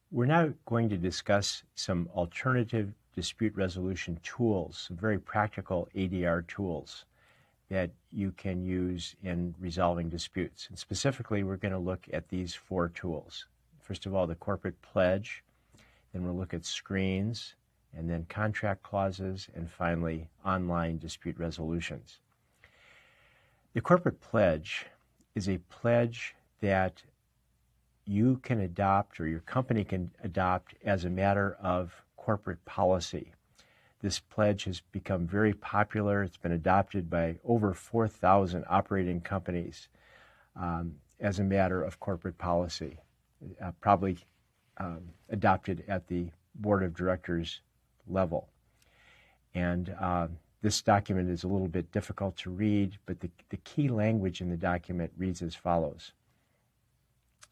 We're now going to discuss some alternative dispute resolution tools, some very practical ADR tools that you can use in resolving disputes. And specifically, we're going to look at these 4 tools. First of all, the corporate pledge, then we'll look at screens, and then contract clauses, and finally, online dispute resolutions. The corporate pledge is a pledge that you can adopt, or your company can adopt, as a matter of corporate policy. This pledge has become very popular. It's been adopted by over 4,000 operating companies as a matter of corporate policy, probably adopted at the board of directors level. And this document is a little bit difficult to read, but the key language in the document reads as follows.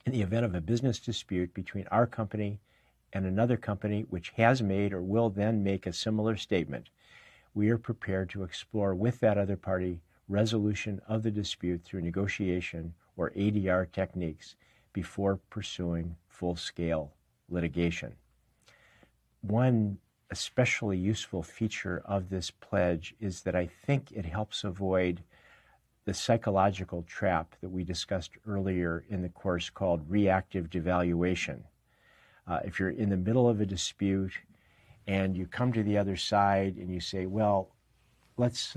In the event of a business dispute between our company and another company which has made or will then make a similar statement, we are prepared to explore with that other party resolution of the dispute through negotiation or ADR techniques before pursuing full-scale litigation. One especially useful feature of this pledge is that I think it helps avoid the psychological trap that we discussed earlier in the course called reactive devaluation. If you're in the middle of a dispute and you come to the other side and you say, well, let's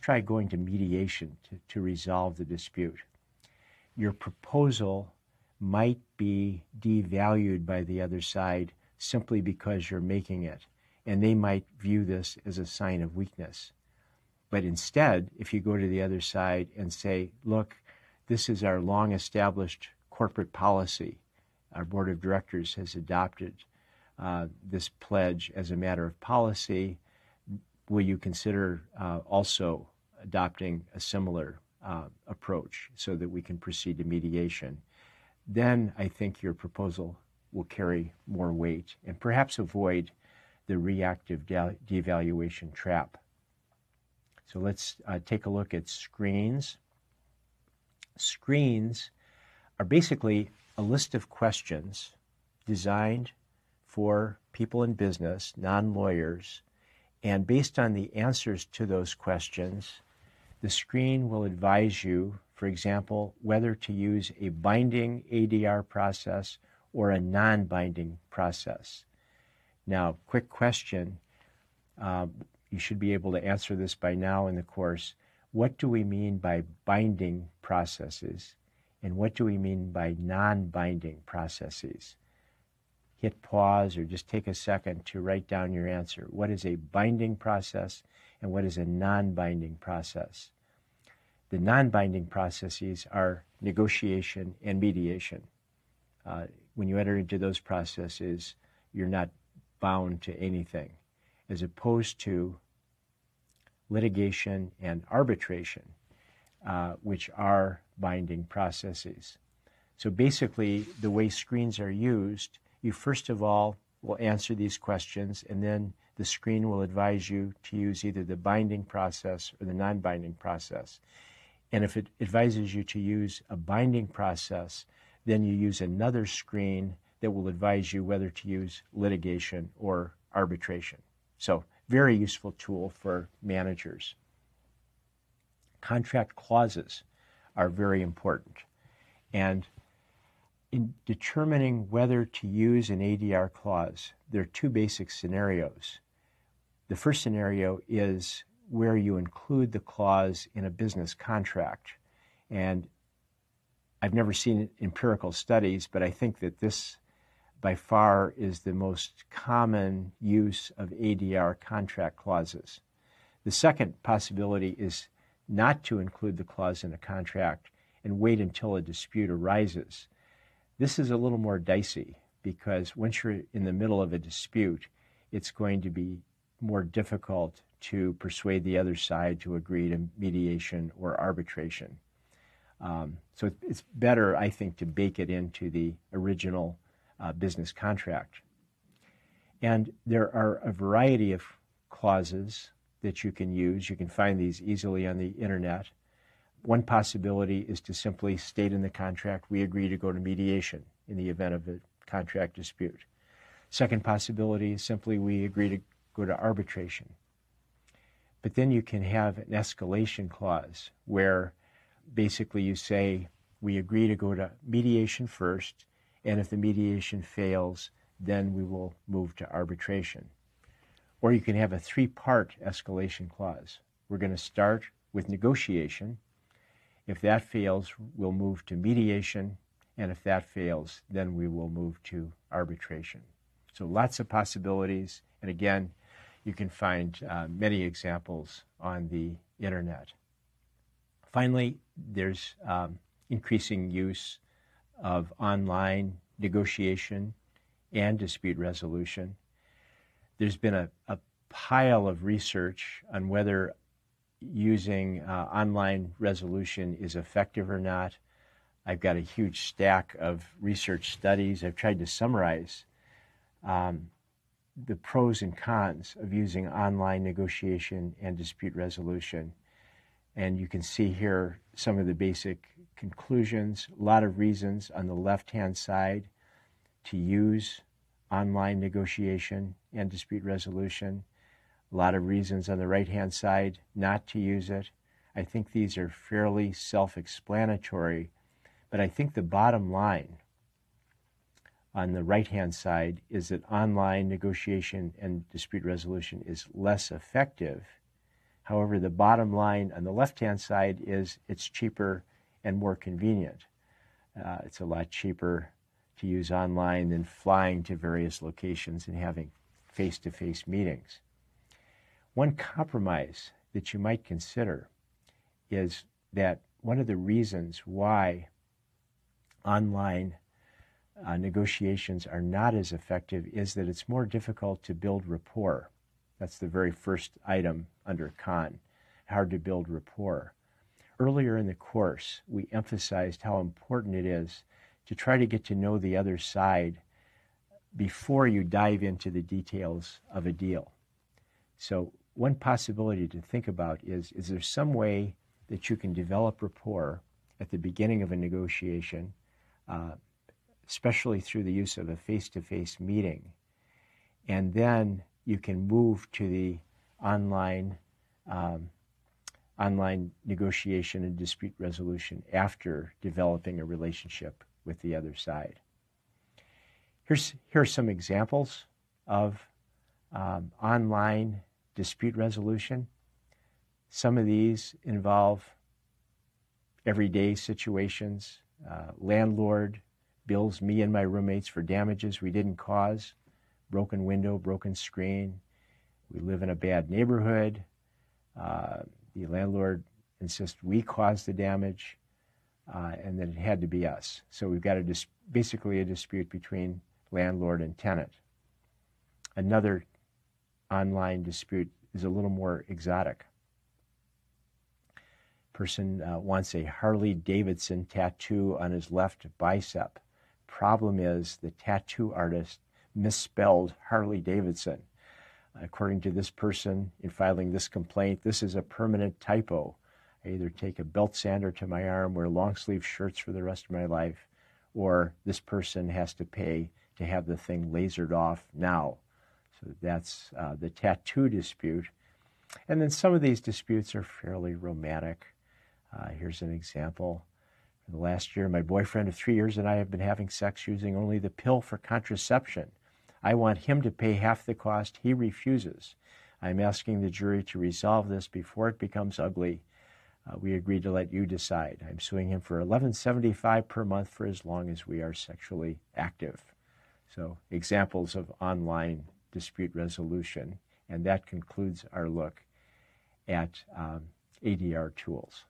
try going to mediation to resolve the dispute. Your proposal might be devalued by the other side simply because you're making it, and they might view this as a sign of weakness. But instead, if you go to the other side and say, look, this is our long-established corporate policy. Our board of directors has adopted this pledge as a matter of policy. Will you consider also adopting a similar approach so that we can proceed to mediation? Then I think your proposal will carry more weight and perhaps avoid the reactive devaluation trap. So let's take a look at screens. Screens are basically a list of questions designed for people in business, non-lawyers, and based on the answers to those questions, the screen will advise you, for example, whether to use a binding ADR process or a non-binding process. Now, quick question. You should be able to answer this by now in the course. What do we mean by binding processes, and what do we mean by non-binding processes? Hit pause or just take a second to write down your answer. What is a binding process and what is a non-binding process? The non-binding processes are negotiation and mediation. When you enter into those processes, you're not bound to anything, as opposed to litigation and arbitration, which are binding processes. So basically, the way screens are used, you first of all will answer these questions, and then the screen will advise you to use either the binding process or the non-binding process. And if it advises you to use a binding process, then you use another screen that will advise you whether to use litigation or arbitration. So, very useful tool for managers. Contract clauses are very important. And in determining whether to use an ADR clause, there are 2 basic scenarios. The first scenario is where you include the clause in a business contract. And I've never seen empirical studies, but I think that this by far is the most common use of ADR contract clauses. The second possibility is not to include the clause in a contract and wait until a dispute arises. This is a little more dicey because once you're in the middle of a dispute, it's going to be more difficult to persuade the other side to agree to mediation or arbitration. So it's better, I think, to bake it into the original business contract. And there are a variety of clauses that you can use. You can find these easily on the internet. One possibility is to simply state in the contract, we agree to go to mediation in the event of a contract dispute. Second possibility is simply we agree to go to arbitration. But then you can have an escalation clause where basically you say, we agree to go to mediation first, and if the mediation fails, then we will move to arbitration. Or you can have a three-part escalation clause. We're going to start with negotiation. If that fails, we'll move to mediation, and if that fails, then we will move to arbitration. So lots of possibilities, and again, you can find many examples on the internet. Finally, there's increasing use of online negotiation and dispute resolution. There's been a pile of research on whether using online resolution is effective or not. I've got a huge stack of research studies. I've tried to summarize the pros and cons of using online negotiation and dispute resolution. And you can see here some of the basic conclusions, a lot of reasons on the left-hand side to use online negotiation and dispute resolution, a lot of reasons on the right-hand side not to use it. I think these are fairly self-explanatory, but I think the bottom line on the right-hand side is that online negotiation and dispute resolution is less effective. However, the bottom line on the left-hand side is it's cheaper and more convenient. It's a lot cheaper to use online than flying to various locations and having face-to-face meetings. One compromise that you might consider is that one of the reasons why online negotiations are not as effective is that it's more difficult to build rapport. That's the very first item under con, hard to build rapport. Earlier in the course, we emphasized how important it is to try to get to know the other side before you dive into the details of a deal. So one possibility to think about is there some way that you can develop rapport at the beginning of a negotiation, especially through the use of a face-to-face meeting, and then you can move to the online negotiation and dispute resolution after developing a relationship with the other side. Here are some examples of online dispute resolution. Some of these involve everyday situations. Landlord bills me and my roommates for damages we didn't cause. Broken window, broken screen. We live in a bad neighborhood. The landlord insists we caused the damage and that it had to be us. So we've got basically a dispute between landlord and tenant. Another online dispute is a little more exotic. Person wants a Harley Davidson tattoo on his left bicep. Problem is the tattoo artist misspelled Harley Davidson. According to this person, in filing this complaint, this is a permanent typo. I either take a belt sander to my arm, wear long sleeve shirts for the rest of my life, or this person has to pay to have the thing lasered off now. So that's the tattoo dispute. And then some of these disputes are fairly romantic. Here's an example. For the last year, my boyfriend of 3 years and I have been having sex using only the pill for contraception. I want him to pay half the cost. He refuses. I'm asking the jury to resolve this before it becomes ugly. We agreed to let you decide. I'm suing him for $11.75 per month for as long as we are sexually active. So examples of online dispute resolution. And that concludes our look at ADR tools.